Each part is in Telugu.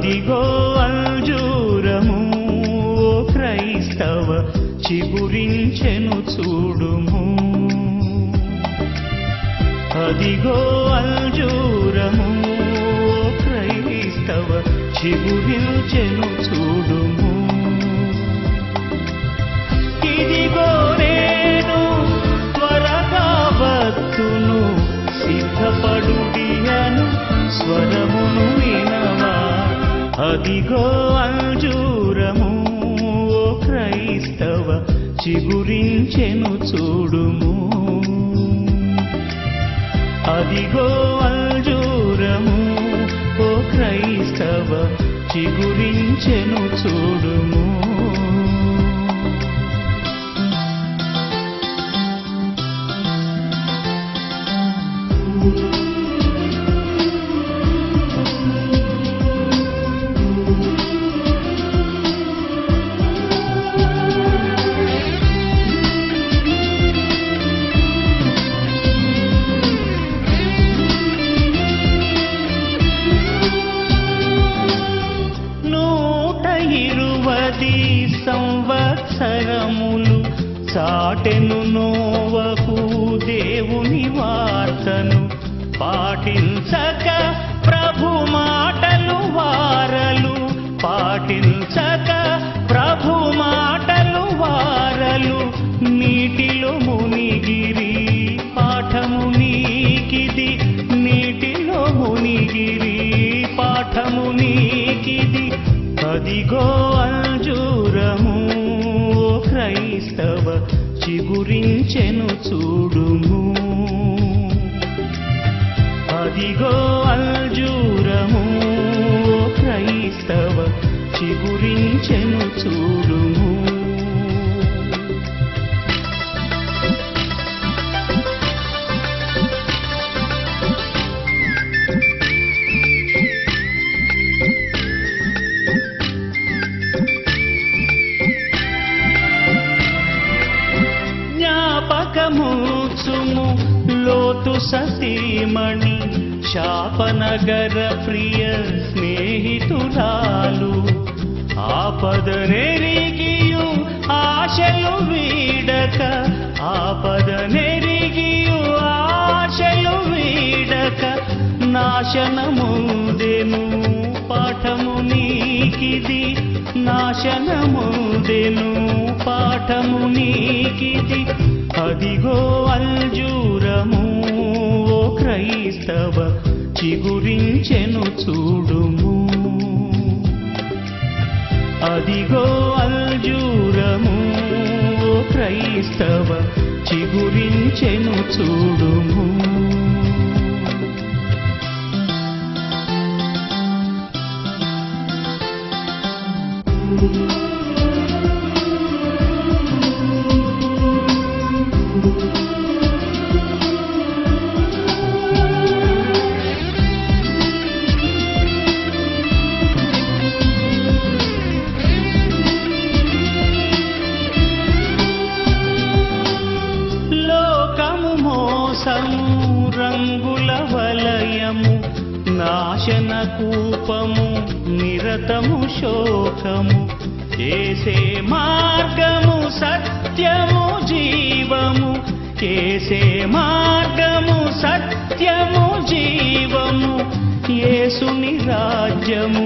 అదిగో అంజూరము ఓ క్రైస్తవ చిగురించెను చూడుము. అదిగో అంజూరము ఓ క్రైస్తవ చిగురించెను చూడుము. ఇదిగో నేను త్వరగా వత్తును సిద్ధపడుడియను స్వరమును వినవా. అదిగో అంజూరము ఓ క్రైస్తవ చిగురించెను చూడుము. అదిగో అంజూరము ఓ క్రైస్తవ చిగురించెను చూడుము. సంవత్సరములు చాటెను నోవహు దేవుని వార్తను పాటించక ప్రభు మాటలు వారలు. పాటించక ప్రభు మాటలు వారలు నీటిలో మునిగిరి. పాఠము నీకిది నీటిలో మునిగిరి. పాఠము నీకిది. అదిగో అంజూరము ఓ క్రైస్తవ చిగురించెను చూడుము. అదిగో అంజూరము ఓ క్రైస్తవ చిగురించెను చూడుము. జ్ఞాపకముచుము లోతు సతీమణి శాపనగర ప్రియ స్నేహితురాలు. ఆపదనెరిగియు ఆశలు వీడక. ఆపదనెరిగియు ఆశలు వీడక నాశనముదెను. పాఠము నీకిది నాశనముదెను. పాఠము నీకిది. అదిగో అంజూరము ఓ క్రైస్తవ చిగురించెను చూడుము. అదిగో అంజూరము ఓ క్రైస్తవ చిగురించెను చూడుము. రంగుల వలయము నాశన కూపము నిరతము శోకము. ఏసే మార్గము సత్యము జీవము. ఏసే మార్గము సత్యము జీవము. యేసుని రాజ్యము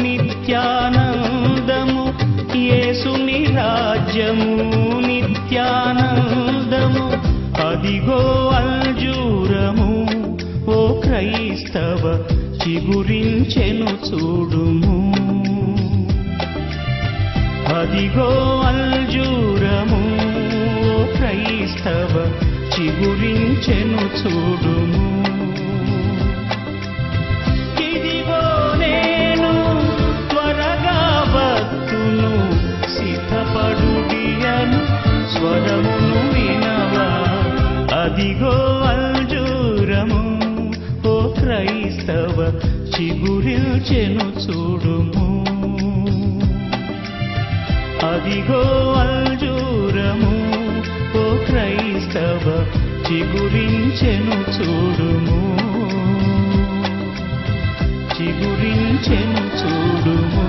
నిత్యానందము. యేసుని రాజ్యము నిత్యానందము. అదిగో అంజూరము ఓ క్రైస్తవ చిగురించెను చూడుము. అదిగో అంజూరము ఓ క్రైస్తవ చిగురించెను చూడుము. ఇదిగో నేను త్వరగా వత్తును సిద్ధపడుడియను స్వరమును వినవా. అదిగో అంజూరము ఓ క్రైస్తవ చిగురించెను చూడుము. అదిగో అంజూరము ఓ క్రైస్తవ చిగురించెను చూడుము. చిగురించెను చిగురించెను చూడుము